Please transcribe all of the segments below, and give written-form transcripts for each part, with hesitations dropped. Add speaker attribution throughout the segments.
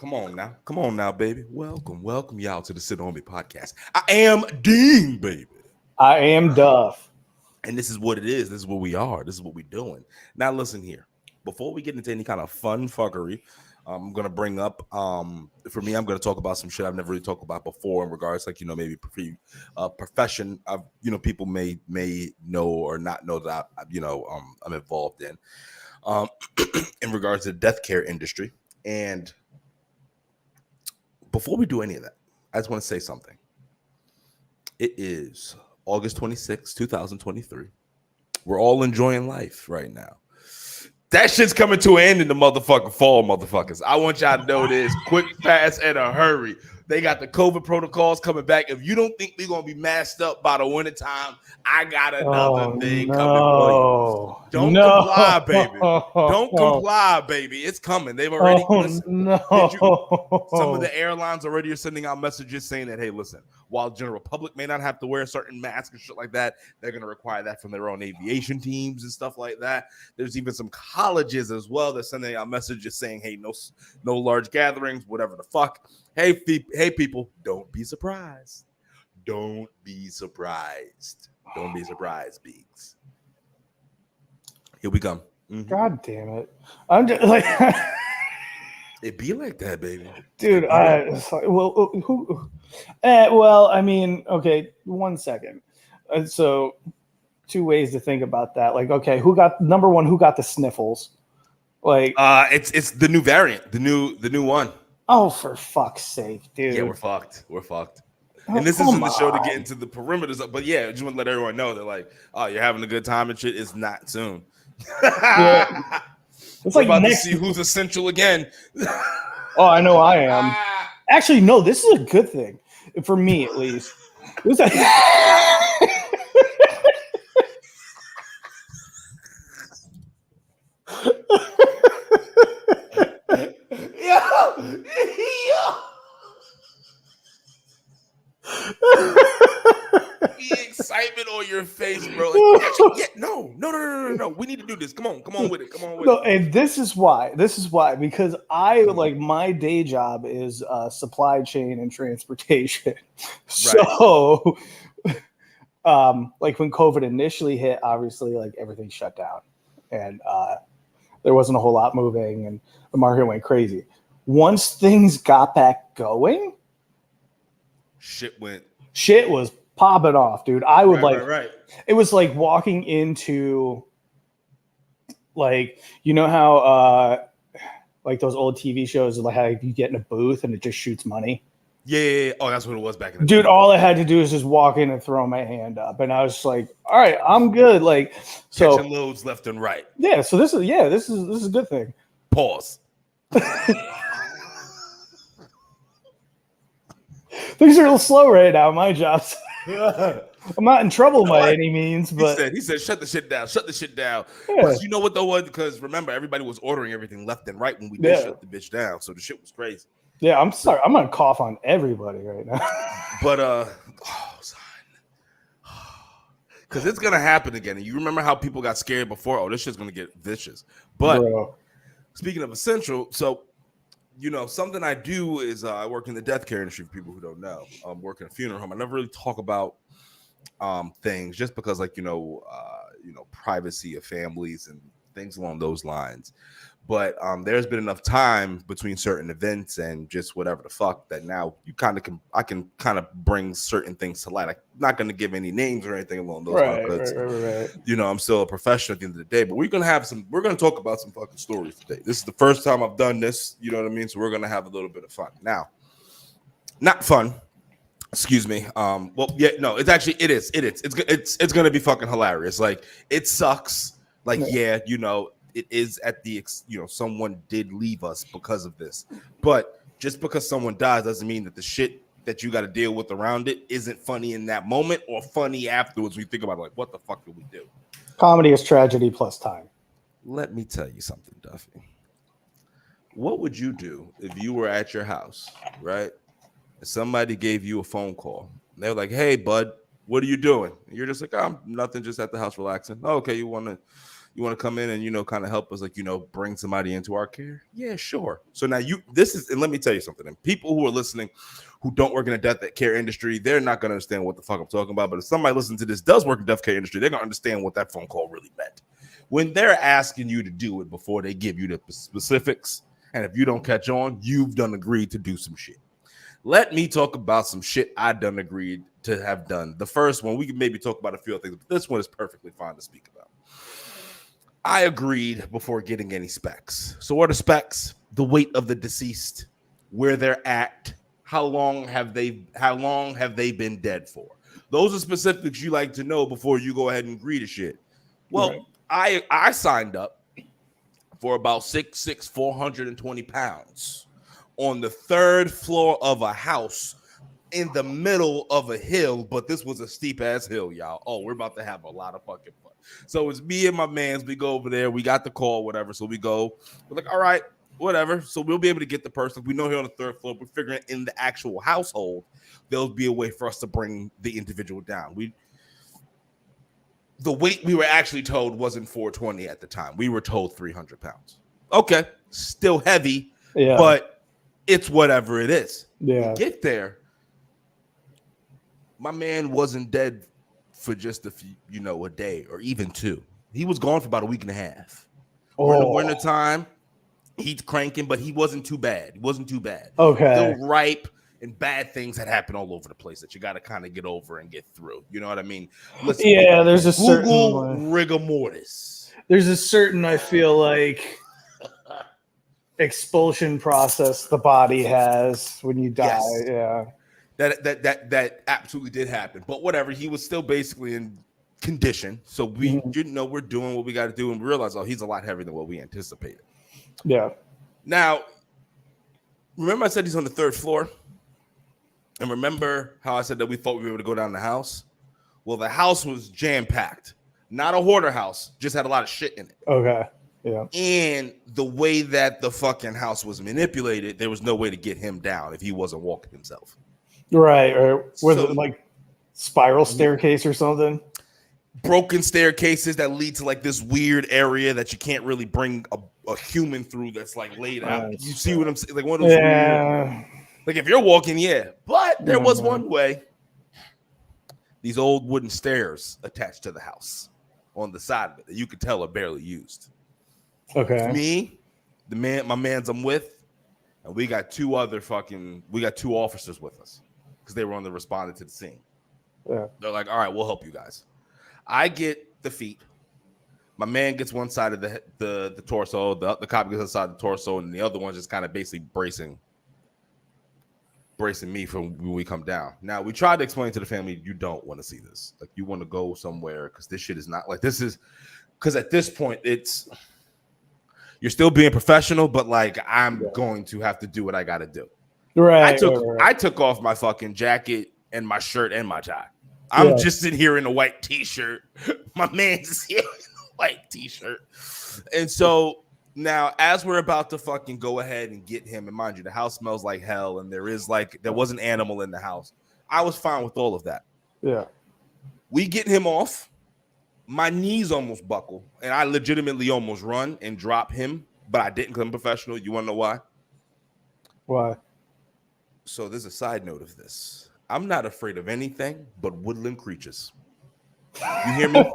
Speaker 1: Come on now, baby. Welcome y'all to the Sit On Me podcast. I am Dean, baby.
Speaker 2: I am Duff.
Speaker 1: And this is what it is. This is what we are. This is what we're doing. Now, listen here. Before we get into any kind of fun fuckery, I'm gonna bring up. For me, I'm gonna talk about some shit I've never really talked about before in regards, like maybe profession of people may know or not know that I'm involved um, in regards to the death care industry. And before we do any of that, I just want to say something. It is August 26, 2023. We're all enjoying life right now. That shit's coming to an end in the motherfucking fall, motherfuckers. I want y'all to know this quick, fast, and a hurry. They got the COVID protocols coming back. If you don't think we're going to be masked up by the winter time, I got another thing coming for you. Don't comply, baby. Don't comply, baby. It's coming. They've already some of the airlines already are sending out messages saying that, hey, listen, while the general public may not have to wear a certain mask and shit like that, they're going to require that from their own aviation teams and stuff like that. There's even some colleges as well that sending out messages saying, hey, no large gatherings, whatever the fuck. Hey, people, don't be surprised. Don't be surprised. Don't be surprised, Beaks. Here we come.
Speaker 2: Mm-hmm. God damn it. I'm just like...
Speaker 1: It be like that, baby.
Speaker 2: Dude, okay, 1 second. So, two ways to think about that. Like, okay, who got the sniffles? Like,
Speaker 1: it's the new variant, the new one.
Speaker 2: Oh, for fuck's sake, dude.
Speaker 1: Yeah, we're fucked. And this isn't the show to get into the perimeters, but yeah, I just want to let everyone know that, like, oh, you're having a good time and shit. It's not soon. Yeah. It's like about to see who's essential again.
Speaker 2: Oh, I know I am. Actually, no, this is a good thing. For me, at least.
Speaker 1: The excitement on your face, bro. Like, actually, no. We need to do this. Come on with it.
Speaker 2: And this is why. Because I like my day job is supply chain and transportation. So, like when COVID initially hit, obviously, like everything shut down, and there wasn't a whole lot moving, and the market went crazy. Once things got back going,
Speaker 1: shit
Speaker 2: was popping off, dude. I would It was like walking into, like, you know how like those old TV shows, like how you get in a booth and it just shoots money.
Speaker 1: Yeah. Oh, that's what it was back in the
Speaker 2: day. Dude, all I had to do is just walk in and throw my hand up, and I was just like, all right, I'm good. Like, so
Speaker 1: catching loads left and right.
Speaker 2: Yeah. So this is a good thing.
Speaker 1: Pause.
Speaker 2: Things are a little slow right now. My job's. I'm not in trouble by any means, but
Speaker 1: he said, shut the shit down. Yeah. You know what though? Because remember, everybody was ordering everything left and right when we did shut the bitch down. So the shit was crazy.
Speaker 2: Yeah, I'm sorry. I'm gonna cough on everybody right now.
Speaker 1: But because it's gonna happen again. And you remember how people got scared before? Oh, this shit's gonna get vicious. But speaking of essential, so. Something I do is I work in the death care industry. For people who don't know, I work in a funeral home. I never really talk about things just because, like, privacy of families and things along those lines. But there's been enough time between certain events and just whatever the fuck that now I can kind of bring certain things to light. I'm not going to give any names or anything along those lines. Right. I'm still a professional at the end of the day, but we're going to talk about some fucking stories today. This is the first time I've done this. You know what I mean? So we're going to have a little bit of fun. Now, not fun. Excuse me. It's actually, it is. It's going to be fucking hilarious. Like, it sucks. Like, it is at the, someone did leave us because of this. But just because someone dies doesn't mean that the shit that you got to deal with around it isn't funny in that moment or funny afterwards when you think about it, like, what the fuck did we do?
Speaker 2: Comedy is tragedy plus time.
Speaker 1: Let me tell you something, Duffy. What would you do if you were at your house, right? And somebody gave you a phone call. And they were like, hey, bud, what are you doing? And you're just like, I'm nothing, just at the house relaxing. Oh, okay, you want to You want to come in and kind of help us, like bring somebody into our care? Yeah, sure. So now this is, and let me tell you something. And people who are listening, who don't work in the death care industry, they're not gonna understand what the fuck I'm talking about. But if somebody listening to this does work in the death care industry, they're gonna understand what that phone call really meant. When they're asking you to do it before they give you the specifics, and if you don't catch on, you've done agreed to do some shit. Let me talk about some shit I done agreed to have done. The first one, we can maybe talk about a few other things, but this one is perfectly fine to speak about. I agreed before getting any specs. So what are specs? The weight of the deceased, where they're at, how long have they been dead for? Those are specifics you like to know before you go ahead and agree to shit. Well, right. I signed up for about 6'6", 420 pounds on the 3rd floor of a house in the middle of a hill, but this was a steep ass hill, y'all. Oh, we're about to have a lot of fucking fun. So it's me and my mans. We go over there. We got the call, whatever. So we go. We're like, all right, whatever. So we'll be able to get the person. We know here on the 3rd floor. We're figuring in the actual household, there'll be a way for us to bring the individual down. The weight we were actually told wasn't 420 at the time. We were told 300 pounds. Okay, still heavy, but it's whatever it is.
Speaker 2: Yeah.
Speaker 1: We get there. My man wasn't dead for just a day or even 2. He was gone for about a week and a half. We're in the winter time. He's cranking, but he wasn't too bad. Okay. Still ripe, and bad things had happened all over the place that you got to kind of get over and get through. You know what I mean?
Speaker 2: Listen, there's a certain
Speaker 1: rigor mortis.
Speaker 2: There's a certain, I feel like, expulsion process the body has when you die. Yes. Yeah.
Speaker 1: That absolutely did happen, but whatever. He was still basically in condition, so we we're doing what we got to do, and we realize, he's a lot heavier than what we anticipated.
Speaker 2: Yeah.
Speaker 1: Now, remember I said he's on the 3rd floor, and remember how I said that we thought we were able to go down the house? Well, the house was jam packed, not a hoarder house, just had a lot of shit in it.
Speaker 2: Okay. Yeah.
Speaker 1: And the way that the fucking house was manipulated, there was no way to get him down if he wasn't walking himself.
Speaker 2: Right, or was it like spiral staircase or something?
Speaker 1: Broken staircases that lead to like this weird area that you can't really bring a human through. That's like laid out. You see what I'm saying? Like one of those weird, like if you're walking, but there was one way. These old wooden stairs attached to the house on the side of it that you could tell are barely used.
Speaker 2: Okay.
Speaker 1: Me, my mans I'm with, and we got 2 officers with us. Because they were on the responding to the scene. Yeah. They're like, all right, we'll help you guys. I get the feet. My man gets one side of the torso. The cop gets the side of the torso, and the other one's just kind of basically bracing me from when we come down. Now, we tried to explain to the family, you don't want to see this. Like, you want to go somewhere because this shit is not like this is. Because at this point, you're still being professional, but like I'm going to have to do what I got to do.
Speaker 2: Right.
Speaker 1: I took off my fucking jacket and my shirt and my tie. I'm just in here in a white t-shirt. My man's just here in a white t-shirt. And so now as we're about to fucking go ahead and get him, and mind you, the house smells like hell, and there was an animal in the house. I was fine with all of that.
Speaker 2: Yeah.
Speaker 1: We get him off. My knees almost buckle, and I legitimately almost run and drop him, but I didn't because I'm professional. You want to know why?
Speaker 2: Why?
Speaker 1: So there's a side note of this. I'm not afraid of anything but woodland creatures. You hear me?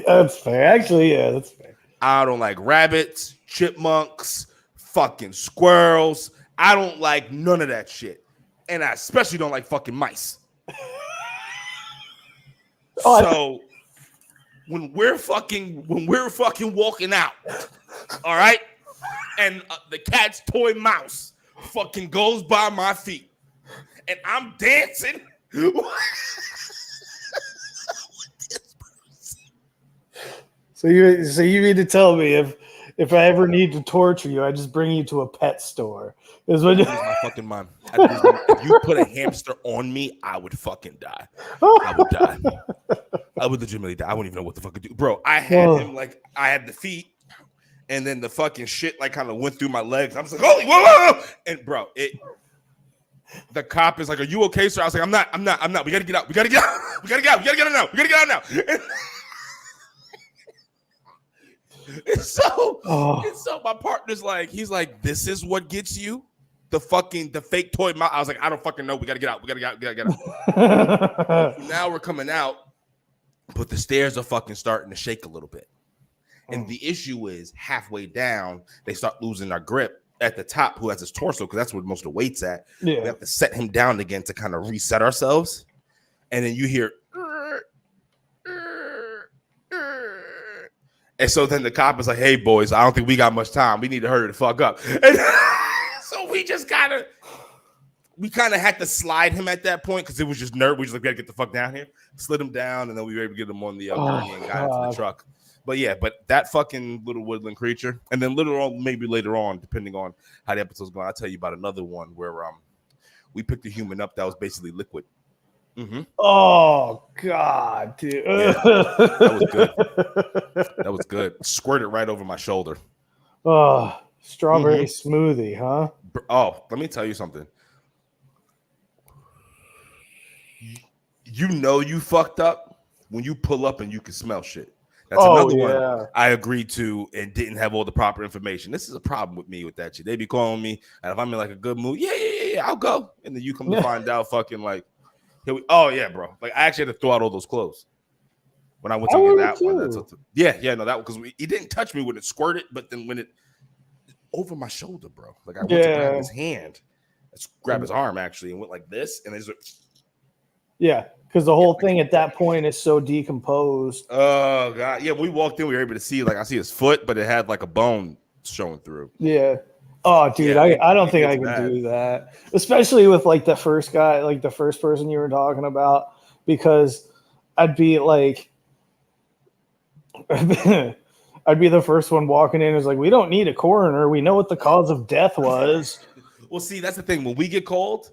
Speaker 2: That's fair. Actually, yeah, that's fair.
Speaker 1: I don't like rabbits, chipmunks, fucking squirrels. I don't like none of that shit. And I especially don't like fucking mice. When we're fucking walking out, all right, and the cat's toy mouse fucking goes by my feet, and I'm dancing.
Speaker 2: So you mean to tell me if I ever need to torture you, I just bring you to a pet store? Is what
Speaker 1: my fucking mind. If you put a hamster on me, I would fucking die. I would die. I would legitimately die. I wouldn't even know what the fuck to do, bro. I had him like I had the feet, and then the fucking shit like kind of went through my legs. I'm just like, holy whoa! And bro, the cop is like, "Are you okay, sir?" I was like, "I'm not. We gotta get out. We gotta get out now. And so my partner's like, he's like, this is what gets you the fake toy mouth. I was like, I don't fucking know. We gotta get out. We gotta get out. So now we're coming out, but the stairs are fucking starting to shake a little bit. And the issue is halfway down, they start losing our grip at the top, who has his torso, because that's where most of the weight's at. Yeah. We have to set him down again to kind of reset ourselves. And then you hear, and so then the cop is like, hey, boys, I don't think we got much time. We need to hurry the fuck up. And so we kind of had to slide him at that point because it was just nerve. We just like, we got to get the fuck down here. Slid him down, and then we were able to get him on the gurney and got into the truck. But yeah, that fucking little woodland creature. And then maybe later on, depending on how the episode's going, I'll tell you about another one where we picked a human up that was basically liquid. Mm-hmm.
Speaker 2: Oh God, dude.
Speaker 1: Yeah, that was good. That was good. Squirted right over my shoulder.
Speaker 2: Oh, strawberry smoothie, huh?
Speaker 1: Oh, let me tell you something. You know you fucked up when you pull up and you can smell shit. That's another one I agreed to and didn't have all the proper information. This is a problem with me with that shit. They be calling me, and if I'm in like a good mood, yeah, I'll go. And then you come to find out fucking like, yeah, bro. Like I actually had to throw out all those clothes when I went to get that one. That one because he didn't touch me when it squirted, but then when it over my shoulder, bro. Like I went to grab his hand, let's grab his arm actually, and went like this, and
Speaker 2: yeah. Because the whole thing at that point is so decomposed.
Speaker 1: Oh God, yeah. When we walked in, we were able to see I see his foot, but it had like a bone showing through.
Speaker 2: Yeah. Oh, dude, I don't think I can do that, especially with like the first guy, like the first person you were talking about, because I'd be like, I'd be the first one walking in. It's like, we don't need a coroner. We know what the cause of death was.
Speaker 1: Well, see, that's the thing. When we get called.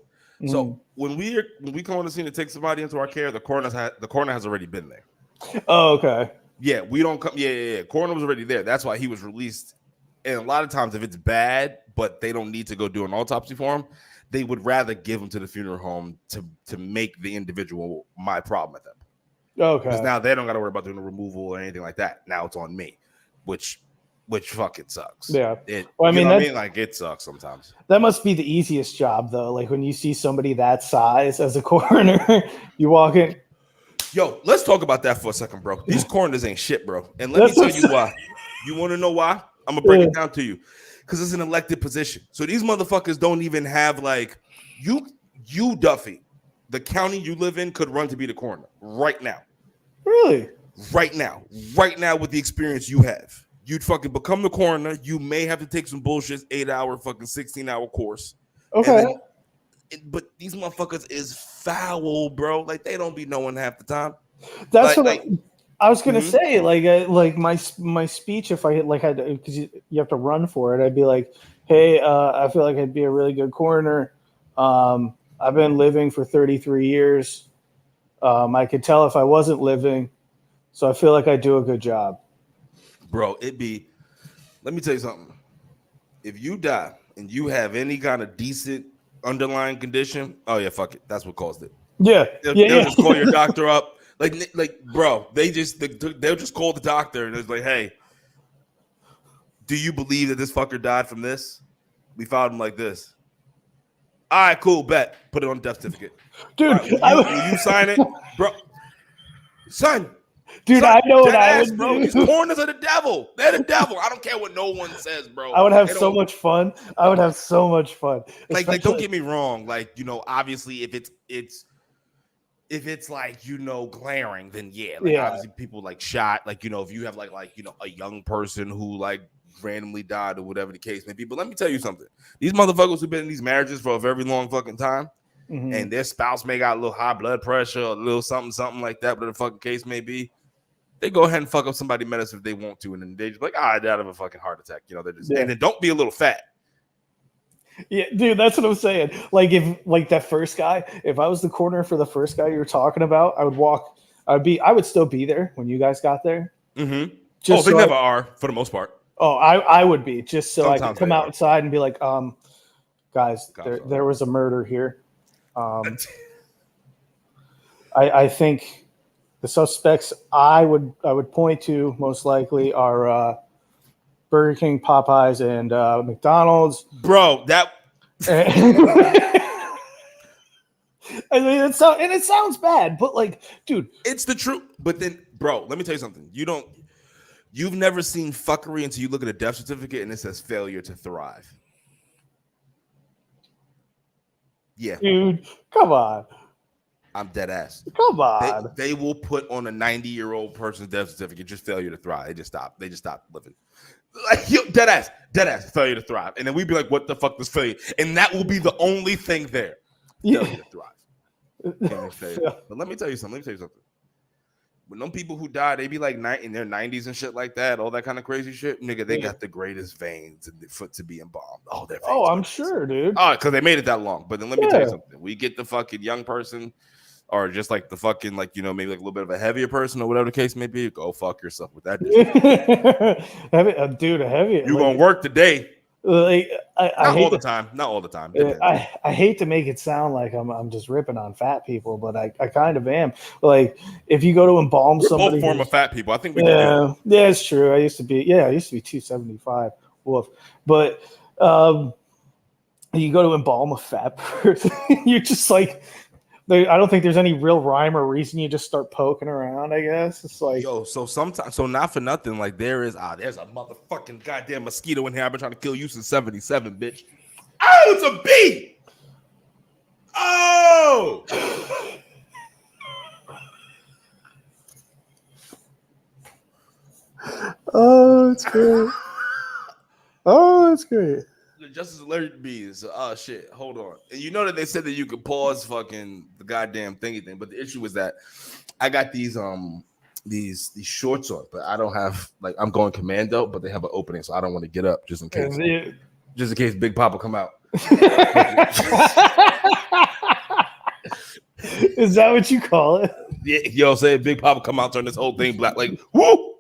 Speaker 1: So when we come on the scene to take somebody into our care, the coroner has already been there.
Speaker 2: Oh, okay.
Speaker 1: Yeah, we don't come. Yeah. Coroner was already there. That's why he was released. And a lot of times, if it's bad, but they don't need to go do an autopsy for him, they would rather give him to the funeral home to make the individual my problem at them.
Speaker 2: Okay.
Speaker 1: Because now they don't got to worry about doing a removal or anything like that. Now it's on me, which fucking sucks.
Speaker 2: Yeah.
Speaker 1: Like it sucks sometimes.
Speaker 2: That must be the easiest job though. Like when you see somebody that size as a coroner, you walk in.
Speaker 1: Yo, let's talk about that for a second, bro. These coroners ain't shit, bro. And let me tell you why. You want to know why? I'm gonna break it down to you. Because it's an elected position. So these motherfuckers don't even have like you Duffy, the county you live in could run to be the coroner right now.
Speaker 2: Really?
Speaker 1: Right now with the experience you have. You'd fucking become the coroner. You may have to take some bullshit 8-hour fucking 16-hour course.
Speaker 2: Okay.
Speaker 1: But these motherfuckers is foul, bro. Like they don't be knowing half the time.
Speaker 2: That's I was gonna say. Like my speech, if I had because you have to run for it, I'd be like, hey, I feel like I'd be a really good coroner. I've been living for 33 years. I could tell if I wasn't living, so I feel like I do a good job.
Speaker 1: Bro, let me tell you something. If you die and you have any kind of decent underlying condition, oh yeah, fuck it. That's what caused it.
Speaker 2: Yeah.
Speaker 1: They'll just call your doctor up. Like, bro, they'll just call the doctor and it's like, hey, do you believe that this fucker died from this? We found him like this. All right, cool, bet. Put it on the death certificate.
Speaker 2: Dude,
Speaker 1: will you sign it? Bro, son.
Speaker 2: Dude, I know what I would
Speaker 1: bro. These coroners are the devil. They're the devil. I don't care what no one says, bro.
Speaker 2: I would have so much fun.
Speaker 1: Like, don't get me wrong. Like, obviously, if it's like, glaring, then obviously people like shot. Like, if you have like a young person who like randomly died or whatever the case may be. But let me tell you something. These motherfuckers who've been in these marriages for a very long fucking time, and their spouse may got a little high blood pressure or a little something like that, whatever the fucking case may be. They go ahead and fuck up somebody's medicine if they want to, and then they just like, I died of a fucking heart attack. They're just and then don't be a little fat.
Speaker 2: Yeah, dude, that's what I'm saying. Like if like that first guy, if I was the coroner for the first guy you were talking about, I would still be there when you guys got there.
Speaker 1: Mm-hmm. They never are for the most part.
Speaker 2: Oh, I would be just so sometimes I could come outside and be like, guys, there was a murder here. I think the suspects I would point to most likely are Burger King, Popeyes, and McDonald's.
Speaker 1: Bro, that.
Speaker 2: I mean, it sounds bad, but like, dude,
Speaker 1: it's the truth. But then, bro, let me tell you something. You've never seen fuckery until you look at a death certificate and it says failure to thrive. Yeah,
Speaker 2: dude, come on.
Speaker 1: I'm dead ass.
Speaker 2: Come on.
Speaker 1: They will put on a 90-year-old person's death certificate just failure to thrive. They just stop living. Like, dead ass, failure to thrive. And then we'd be like, what the fuck does failure? And that will be the only thing there. Failure to thrive. But let me tell you something. When them people who die, they be like in their 90s and shit like that, all that kind of crazy shit. Nigga, they got the greatest veins in the foot to be embalmed. Oh, their veins.
Speaker 2: Oh, I'm sure, dude.
Speaker 1: Oh, because they made it that long. But then let me tell you something. We get the fucking young person, or just like the fucking, like, you know, maybe like a little bit of a heavier person or whatever the case may be. Go fuck yourself with that.
Speaker 2: Dude, a heavy.
Speaker 1: You gonna work today.
Speaker 2: Like,
Speaker 1: not all the time.
Speaker 2: I hate to make it sound like I'm just ripping on fat people, but I kind of am. Like, if you go to embalm somebody,
Speaker 1: both form of fat people. I think we
Speaker 2: yeah, it's true. I used to be 275. Woof. But you go to embalm a fat person, you're just like, I don't think there's any real rhyme or reason. You just start poking around, I guess. It's like,
Speaker 1: so not for nothing, like there's a motherfucking goddamn mosquito in here. I've been trying to kill you since 77, bitch. Oh, it's a bee. Oh.
Speaker 2: Oh, it's great. Oh, it's great.
Speaker 1: The Justice Alert bees. Oh shit. Hold on. And you know that they said that you could pause fucking the goddamn thingy thing, but the issue is that I got these shorts on, but I don't have, like, I'm going commando, but they have an opening, so I don't want to get up just in case. Just in case Big Papa come out.
Speaker 2: Is that what you call it?
Speaker 1: Yeah, yo, say Big Papa come out, turn this whole thing black, like whoo.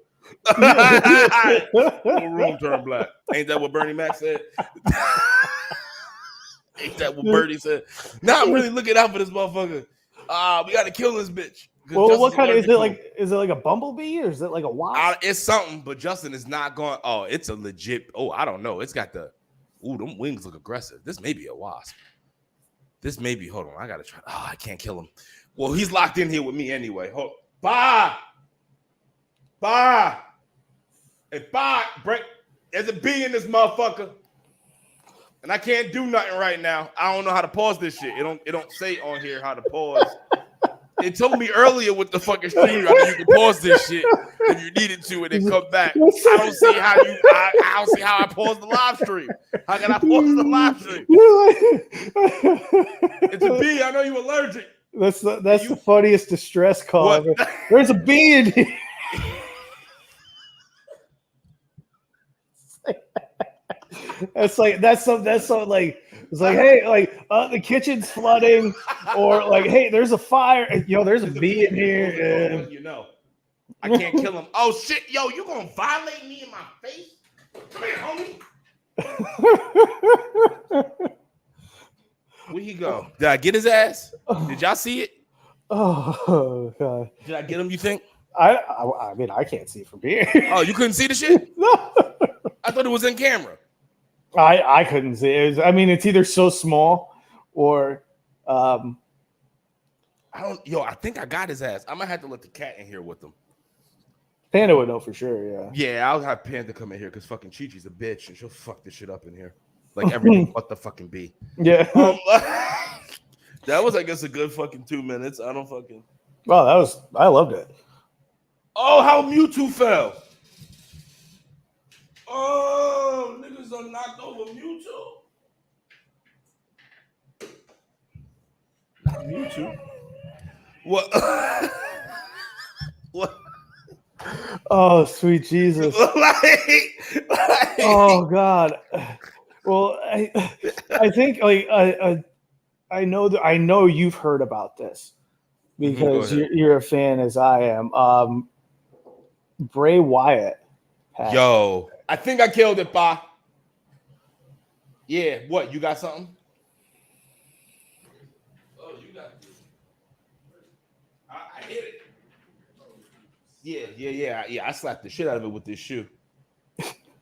Speaker 1: Whole room turn black. Ain't that what Bernie Mac said? Ain't that what Bernie said? Now I'm really looking out for this motherfucker. We got to kill this bitch.
Speaker 2: Well, what kind of is it? Like, is it like a bumblebee or is it like a wasp?
Speaker 1: It's something, but Justin is not going. Oh, it's a legit. Oh, I don't know. It's got the. Ooh, them wings look aggressive. This may be a wasp. This may be. Hold on, I gotta try. Oh, I can't kill him. Well, he's locked in here with me anyway. Bye. And bye. Break. There's a bee in this motherfucker, and I can't do nothing right now. I don't know how to pause this shit. It don't say on here how to pause. It told me earlier with the fucking stream that you can pause this shit if you needed to and then come back. I don't see how I pause the live stream. How can I pause the live stream? It's a bee. I know you're allergic.
Speaker 2: That's the funniest distress call ever. There's a bee in here. That's so like. It's like, hey, like the kitchen's flooding, or like, hey, there's a fire. Yo, there's a bee in here.
Speaker 1: You know, I can't kill him. Oh shit, yo, you gonna violate me in my face? Come here, homie. Where'd he go? Did I get his ass? Did y'all see it?
Speaker 2: Oh god.
Speaker 1: Did I get him? You think?
Speaker 2: I mean, I can't see from here.
Speaker 1: Oh, you couldn't see the shit?
Speaker 2: No.
Speaker 1: I thought it was in camera.
Speaker 2: I couldn't see it. It's either so small or
Speaker 1: I think I got his ass. I might have to let the cat in here with him.
Speaker 2: Panda would know for sure, yeah.
Speaker 1: Yeah, I'll have Panda come in here because fucking Chi-Chi's a bitch and she'll fuck this shit up in here. Like everything but the fucking bee.
Speaker 2: Yeah.
Speaker 1: That was, I guess, a good fucking 2 minutes. I don't fucking.
Speaker 2: Wow, I loved it.
Speaker 1: Oh, how Mewtwo fell. Oh, niggas done knocked over Mewtwo. Not Mewtwo. What? What?
Speaker 2: Oh, sweet Jesus. Oh, God. Well, I think I know you've heard about this because you're a fan as I am. Bray Wyatt.
Speaker 1: Yo, I think I killed it, Pa. Yeah, what? You got something? Oh, you got it. I hit it. Yeah. I slapped the shit out of it with this shoe.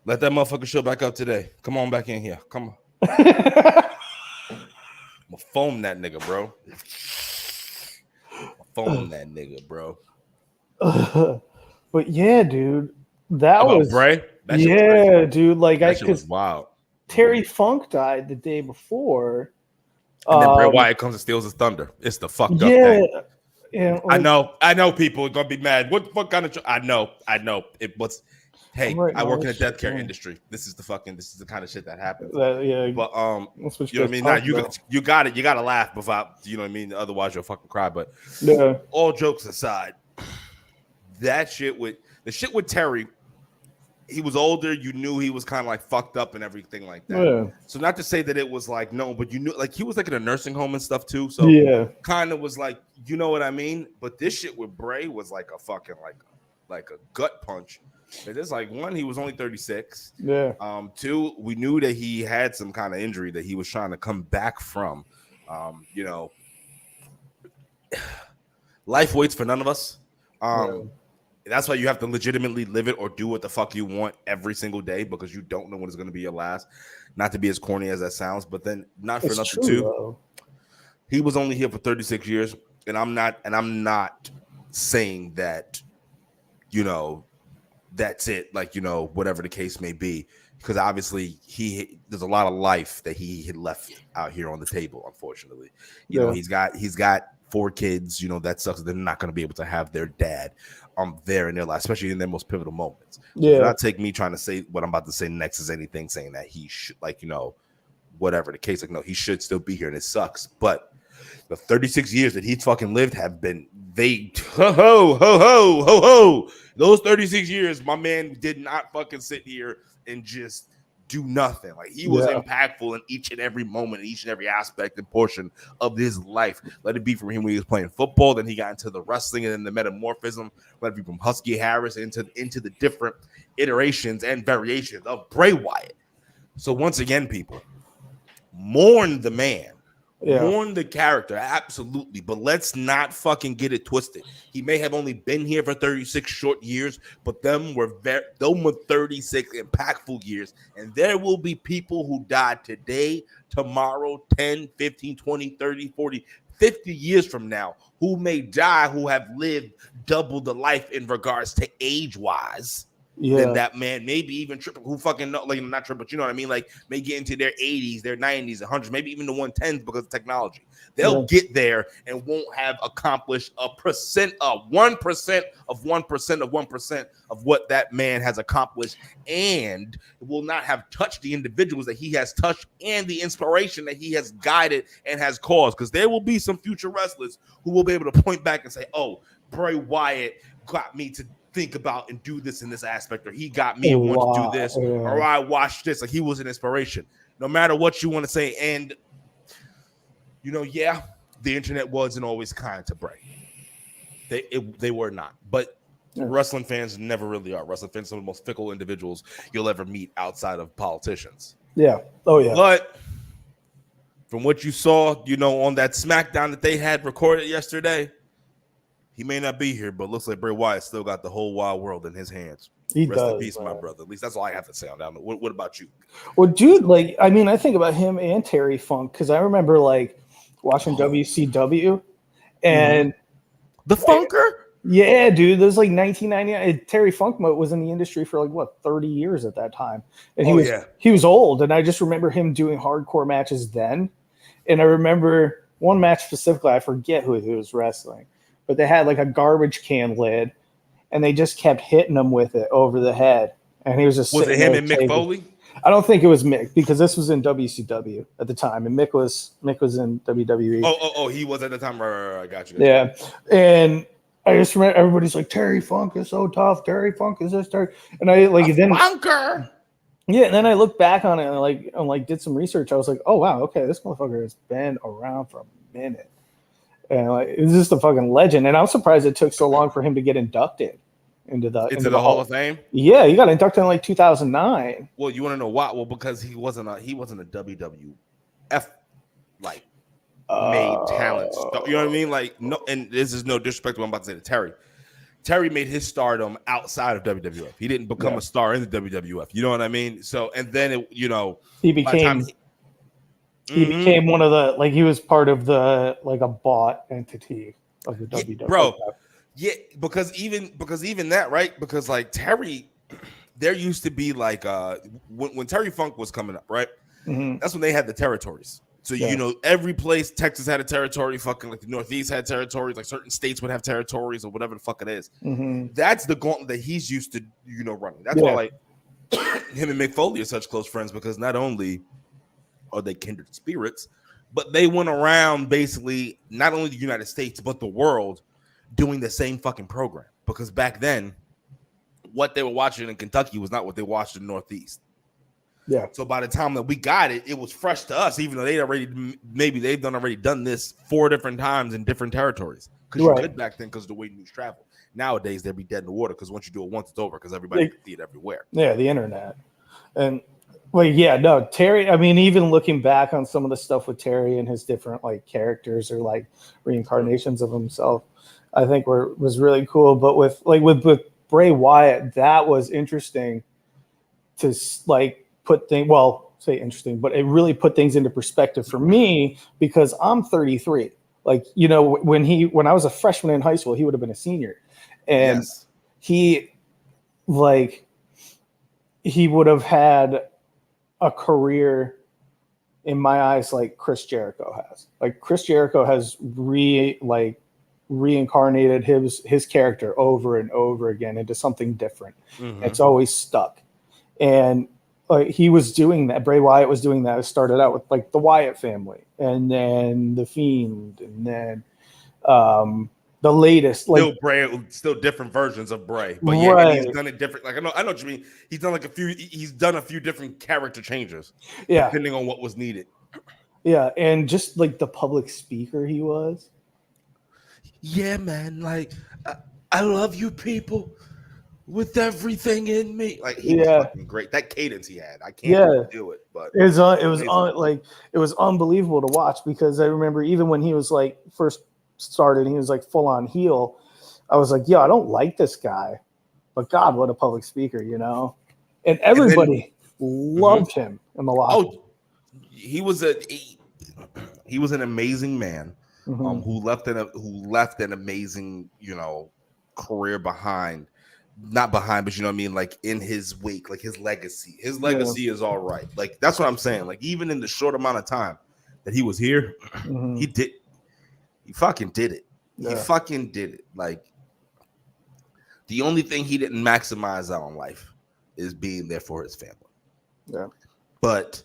Speaker 1: Let that motherfucker show back up today. Come on back in here. Come on. I'm gonna foam that nigga, bro.
Speaker 2: But yeah, dude, that
Speaker 1: About
Speaker 2: was
Speaker 1: Bray. That shit was
Speaker 2: yeah,
Speaker 1: crazy.
Speaker 2: dude. Like
Speaker 1: That shit was wild.
Speaker 2: Terry Funk died the day before,
Speaker 1: and then Bray Wyatt comes and steals his thunder. It's the fucked up thing.
Speaker 2: Yeah,
Speaker 1: like, I know people are gonna be mad. What the fuck kind of? I know. It was. Hey, I work in the death care industry. This is the kind of shit that happens.
Speaker 2: Yeah,
Speaker 1: but you know what I mean. Now you got it. You got to laugh before you know what I mean. Otherwise, you'll fucking cry. But
Speaker 2: yeah.
Speaker 1: All jokes aside, the shit with Terry, he was older. You knew he was kind of like fucked up and everything like that.
Speaker 2: Yeah.
Speaker 1: So not to say that it was like no, but you knew like he was like in a nursing home and stuff too. So
Speaker 2: yeah,
Speaker 1: kind of was like, you know what I mean. But this shit with Bray was like a fucking like a gut punch. It's like one, he was only 36.
Speaker 2: Yeah.
Speaker 1: Two, we knew that he had some kind of injury that he was trying to come back from. You know, life waits for none of us. That's why you have to legitimately live it or do what the fuck you want every single day because you don't know when it's going to be your last. Not to be as corny as that sounds, but then not for nothing too. Though. He was only here for 36 years, and I'm not saying that, you know, that's it. Like, you know, whatever the case may be, because obviously there's a lot of life that he had left out here on the table. Unfortunately, you know, he's got 4 kids. You know, that sucks. They're not going to be able to have their dad there in their life, especially in their most pivotal moments. So not take me trying to say what I'm about to say next as anything saying that he should, like, you know, whatever the case. Like, no, he should still be here, and it sucks. But the 36 years that he's fucking lived have been those 36 years, my man did not fucking sit here and just do nothing. Like, he was impactful in each and every moment, each and every aspect and portion of his life. Let it be from him when he was playing football, then he got into the wrestling and then the metamorphism, let it be from Husky Harris into the different iterations and variations of Bray Wyatt. So once again, people, mourn the man. Mourn the character, absolutely, but let's not fucking get it twisted. He may have only been here for 36 short years, but them were 36 impactful years, and there will be people who died today, tomorrow, 10, 15, 20, 30, 40, 50 years from now who may die who have lived double the life in regards to age-wise. Then that man, maybe even triple, who fucking know, like not triple, but you know what I mean? Like, may get into their 80s, their 90s, 100s, maybe even the 110s because of technology. They'll get there and won't have accomplished 1% of 1% of what that man has accomplished, and will not have touched the individuals that he has touched and the inspiration that he has guided and has caused. Because there will be some future wrestlers who will be able to point back and say, "Oh, Bray Wyatt got me to think about and do this in this aspect," or he got me and want to do this, or I watched this, like he was an inspiration. No matter what you want to say. And you know, the internet wasn't always kind to Bray. They were not, but wrestling fans never really are. Wrestling fans are some of the most fickle individuals you'll ever meet outside of politicians. But from what you saw, you know, on that SmackDown that they had recorded yesterday, he may not be here, but looks like Bray Wyatt still got the whole wild world in his hands. Rest in peace, my brother. At least that's all I have to say on that. What about you?
Speaker 2: Well, dude, like, I mean, I think about him and Terry Funk because I remember like watching WCW and
Speaker 1: the Funker.
Speaker 2: Yeah, dude, this was like 1999. Terry Funk was in the industry for like what 30 years at that time, and he was old. And I just remember him doing hardcore matches then. And I remember one match specifically. I forget who he was wrestling, but they had like a garbage can lid, and they just kept hitting him with it over the head. And he was just
Speaker 1: was it him and Mick Foley?
Speaker 2: I don't think it was Mick because this was in WCW at the time, and Mick was in WWE.
Speaker 1: Oh, he was at the time. Right, I got you.
Speaker 2: Yeah, and I just remember everybody's like, Terry Funk is so tough. Terry Funk is this Terry, and I like then
Speaker 1: Funker.
Speaker 2: Yeah, and then I looked back on it and I did some research. I was like, oh wow, okay, this motherfucker has been around for a minute, and like it's just a fucking legend. And I'm surprised it took so long for him to get inducted into the
Speaker 1: Hall of Fame.
Speaker 2: Yeah, he got inducted in like 2009.
Speaker 1: Well, you want to know why? Well, because he wasn't a WWF like made talent. You know what I mean? Like, no, and this is no disrespect to what I'm about to say to Terry. Terry made his stardom outside of WWF. He didn't become a star in the WWF. You know what I mean? So, and then
Speaker 2: he became one of the, like, he was part of the, like, a bought entity of the WWF.
Speaker 1: Bro. Yeah, because even that, right? Because like Terry, there used to be like when Terry Funk was coming up, right?
Speaker 2: Mm-hmm.
Speaker 1: That's when they had the territories. So every place, Texas had a territory, fucking like the Northeast had territories, like certain states would have territories or whatever the fuck it is.
Speaker 2: Mm-hmm.
Speaker 1: That's the gauntlet that he's used to, running. That's why like him and Mick Foley are such close friends, because not only are they kindred spirits, but they went around basically not only the United States but the world doing the same fucking program. Because back then, what they were watching in Kentucky was not what they watched in the Northeast.
Speaker 2: Yeah.
Speaker 1: So by the time that we got it, it was fresh to us, even though they've already done this 4 different times in different territories. Because you could back then, because of the way news travel. Nowadays, they'd be dead in the water, because once you do it once, it's over, because everybody can see it everywhere.
Speaker 2: Yeah, the internet. And Terry, I mean, even looking back on some of the stuff with Terry and his different like characters or like reincarnations of himself, I think was really cool. But with Bray Wyatt, that was interesting to like say interesting, but it really put things into perspective for me, because I'm 33. Like, when I was a freshman in high school, he would have been a senior, and he would have had a career in my eyes like Chris Jericho has. Like, Chris Jericho has reincarnated his character over and over again into something different. Mm-hmm. It's always stuck. And he was doing that. Bray Wyatt was doing that. It started out with like the Wyatt family, and then the Fiend, and then the latest, like
Speaker 1: still different versions of Bray, but and he's done it different. Like I know what you mean. He's done he's done a few different character changes, depending on what was needed.
Speaker 2: Yeah, and just like the public speaker he was.
Speaker 1: Yeah, man. Like I love you people with everything in me. Like he was fucking great. That cadence he had, I can't do it. But it
Speaker 2: was unbelievable to watch, because I remember even when he was like first started, he was like full on heel. I was like, I don't like this guy, but God, what a public speaker, And everybody loved him in the locker.
Speaker 1: Oh, he was an amazing man, who left an amazing, career behind. Not behind, but you know what I mean? Like in his wake, like his legacy. His legacy is all right. Like that's what I'm saying. Like even in the short amount of time that he was here, he fucking did it. Yeah. He fucking did it. Like the only thing he didn't maximize out in life is being there for his family. Yeah. But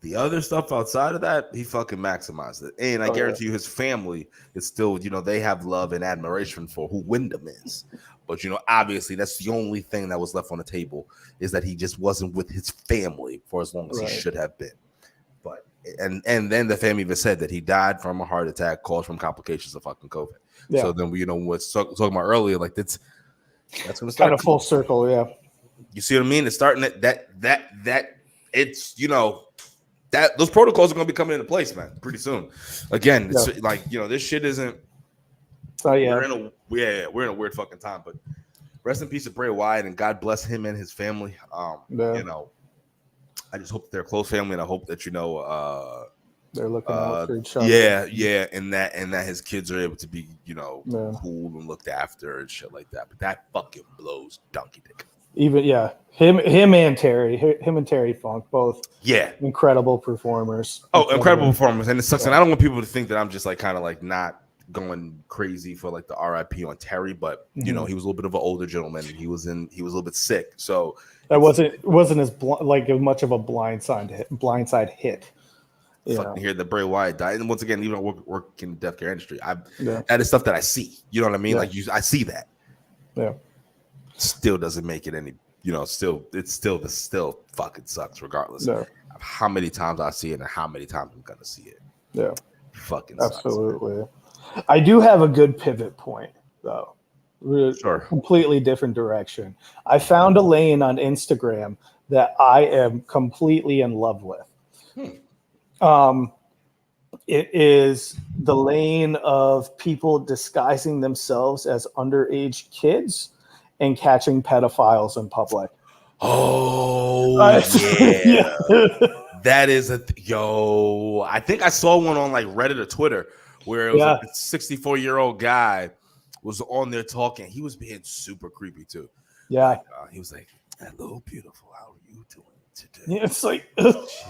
Speaker 1: the other stuff outside of that, he fucking maximized it. And I guarantee you his family is still, they have love and admiration for who Wyndham is. But, obviously that's the only thing that was left on the table, is that he just wasn't with his family for as long as he should have been. But and then the family even said that he died from a heart attack caused from complications of fucking COVID. Yeah. So then we, was talking about earlier, like that's going to start
Speaker 2: kind of full circle. Yeah.
Speaker 1: You see what I mean? It's starting that it's, that those protocols are going to be coming into place, man, pretty soon. Again, it's like, this shit isn't. We're in a weird fucking time, but rest in peace to Bray Wyatt, and God bless him and his family. I just hope that they're a close family, and I hope that
Speaker 2: they're looking out for each
Speaker 1: other. And that his kids are able to be cool and looked after and shit like that. But that fucking blows donkey dick.
Speaker 2: Even him and Terry Funk, both incredible performers.
Speaker 1: Incredible performers, and it sucks. And I don't want people to think that I'm just like kind of like not going crazy for like the RIP on Terry, but he was a little bit of an older gentleman. He was a little bit sick, so
Speaker 2: that wasn't as much of a blindside hit.
Speaker 1: Fucking hear that Bray Wyatt died, and once again, even work in the death care industry, that is stuff that I see. You know what I mean? Like I see that. Yeah. Still doesn't make it any. It still fucking sucks regardless of how many times I see it and how many times I'm gonna see it.
Speaker 2: Yeah.
Speaker 1: Fucking
Speaker 2: absolutely. Sucks. I do have a good pivot point, though.
Speaker 1: Sure.
Speaker 2: Completely different direction. I found a lane on Instagram that I am completely in love with. It is the lane of people disguising themselves as underage kids and catching pedophiles in public.
Speaker 1: Oh, yeah.
Speaker 2: Yeah.
Speaker 1: That is yo. I think I saw one on like Reddit or Twitter where it was like this 64-year-old guy was on there talking. He was being super creepy too.
Speaker 2: Yeah.
Speaker 1: He was like, "Hello, beautiful. How are you doing today?"
Speaker 2: Yeah, it's like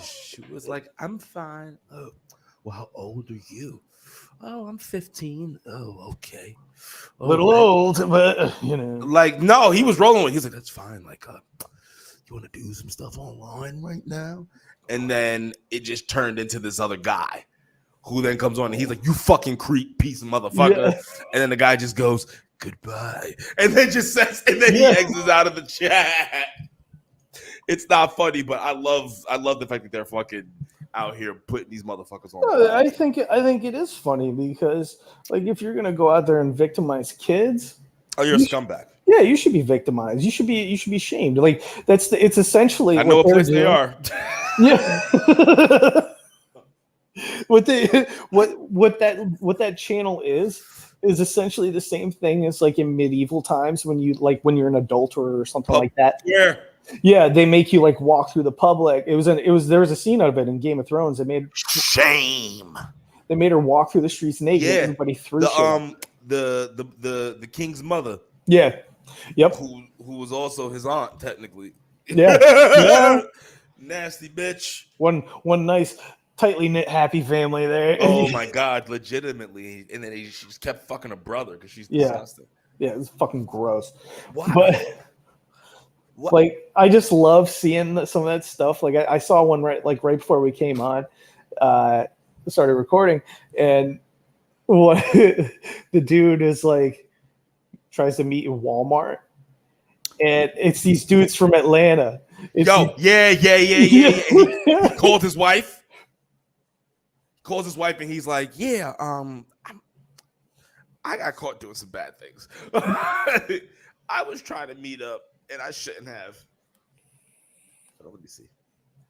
Speaker 1: she was like, "I'm fine." Oh, well, how old are you? Oh, I'm 15. Oh, okay.
Speaker 2: Little old, but you know.
Speaker 1: Like, no, he was rolling with. He's like, "That's fine. Like, you want to do some stuff online right now?" And then it just turned into this other guy who then comes on and he's like, "You fucking creep piece of motherfucker." Yeah. And then the guy just goes, "Goodbye." And then just says, and then he exits out of the chat. It's not funny, but I love the fact that they're fucking out here putting these motherfuckers on.
Speaker 2: I think it is funny because like if you're gonna go out there and victimize kids,
Speaker 1: you're a scumbag.
Speaker 2: Yeah, you should be victimized. You should be shamed. Like it's essentially
Speaker 1: I know what place they are.
Speaker 2: Yeah. what that channel is essentially the same thing as like in medieval times when you're an adulterer or something like that.
Speaker 1: Yeah.
Speaker 2: Yeah, they make you like walk through the public. There was a scene of it in Game of Thrones. They made her walk through the streets naked.
Speaker 1: Yeah.
Speaker 2: Everybody threw
Speaker 1: the king's mother.
Speaker 2: Yeah. Yep.
Speaker 1: Who was also his aunt technically.
Speaker 2: Yeah. Yeah.
Speaker 1: Nasty bitch.
Speaker 2: One nice tightly knit happy family there.
Speaker 1: Oh my god, legitimately. And then she just kept fucking her brother because she's disgusting.
Speaker 2: Yeah, it's fucking gross.
Speaker 1: Why?
Speaker 2: But like I just love seeing some of that stuff. Like I saw one right before we came on, started recording, and what the dude is like tries to meet in Walmart, and it's these dudes from Atlanta.
Speaker 1: Yeah. He called his wife. And he's like, "Yeah, I got caught doing some bad things. I was trying to meet up, and I shouldn't have." Let me see.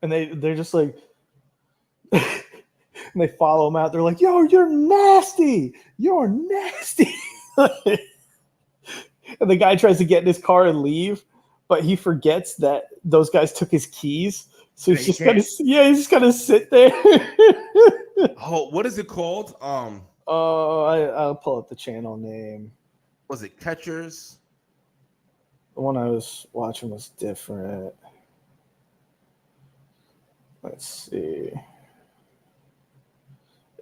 Speaker 2: And they're just like, and they follow him out. They're like, "Yo, you're nasty. You're nasty." And the guy tries to get in his car and leave, but he forgets that those guys took his keys. So he's just gonna sit there.
Speaker 1: Oh, what is it called?
Speaker 2: I'll pull up the channel name.
Speaker 1: Was it Catchers?
Speaker 2: The one I was watching was different. Let's see.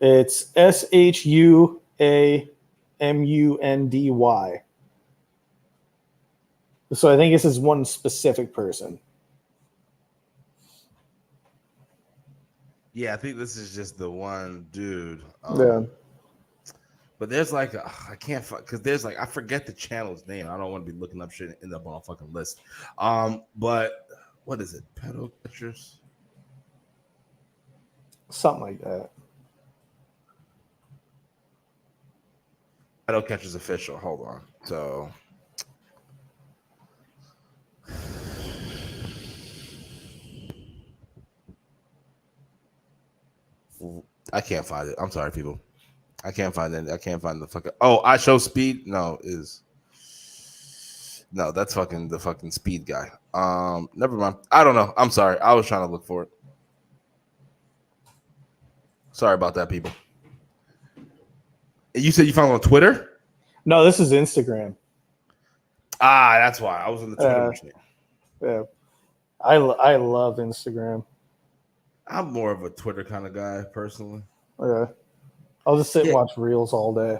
Speaker 2: It's SHUAMUNDY. So I think this is one specific person.
Speaker 1: Yeah, I think this is just the one dude.
Speaker 2: Yeah.
Speaker 1: But there's like I can't because there's like I forget the channel's name. I don't want to be looking up shit and end up on a fucking list. But what is it? Pedo Catchers?
Speaker 2: Something like that.
Speaker 1: Pedo Catchers official. Hold on. So I can't find it. I'm sorry, people. I can't find it. I can't find the fucking. Oh, I Show Speed. No, that's fucking the fucking Speed guy. Never mind. I don't know. I'm sorry. I was trying to look for it. Sorry about that, people. You said you found it on Twitter?
Speaker 2: No, this is Instagram.
Speaker 1: Ah, that's why I was on the Twitter machine.
Speaker 2: Yeah, I love Instagram.
Speaker 1: I'm more of a Twitter kind of guy, personally.
Speaker 2: Yeah. I'll just sit and watch reels all day.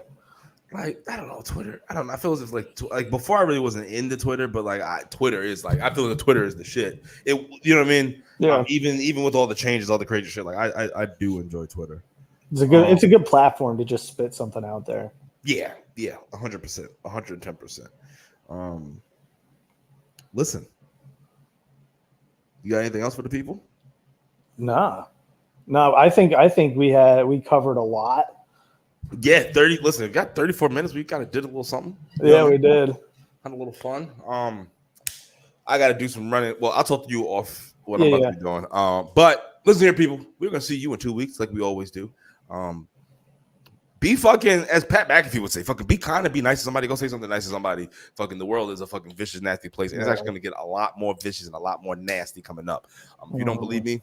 Speaker 1: Like, I don't know, Twitter. I don't know. I feel as if like before I really wasn't into Twitter, but like Twitter is like I feel that Twitter is the shit. You know what I mean?
Speaker 2: Yeah.
Speaker 1: Even with all the changes, all the crazy shit, like I do enjoy Twitter.
Speaker 2: It's a good platform to just spit something out there.
Speaker 1: Yeah, 100%, 110%. Listen, you got anything else for the people?
Speaker 2: No, I think we covered a lot.
Speaker 1: Yeah, 30. Listen, we got 34 minutes. We kind of did a little something.
Speaker 2: Yeah, we did.
Speaker 1: Had a little fun. I got to do some running. Well, I'll talk to you off what I'm about to be doing. But listen here, people. We're gonna see you in 2 weeks, like we always do. Be fucking, as Pat McAfee would say, fucking be kind and be nice to somebody. Go say something nice to somebody. Fucking the world is a fucking vicious, nasty place, and it's actually gonna get a lot more vicious and a lot more nasty coming up. If you don't believe me,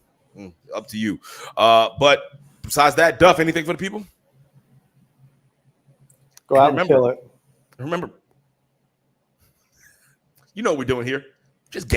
Speaker 1: up to you. But besides that, Duff, anything for the people?
Speaker 2: Go out and kill it.
Speaker 1: Remember, you know what we're doing here.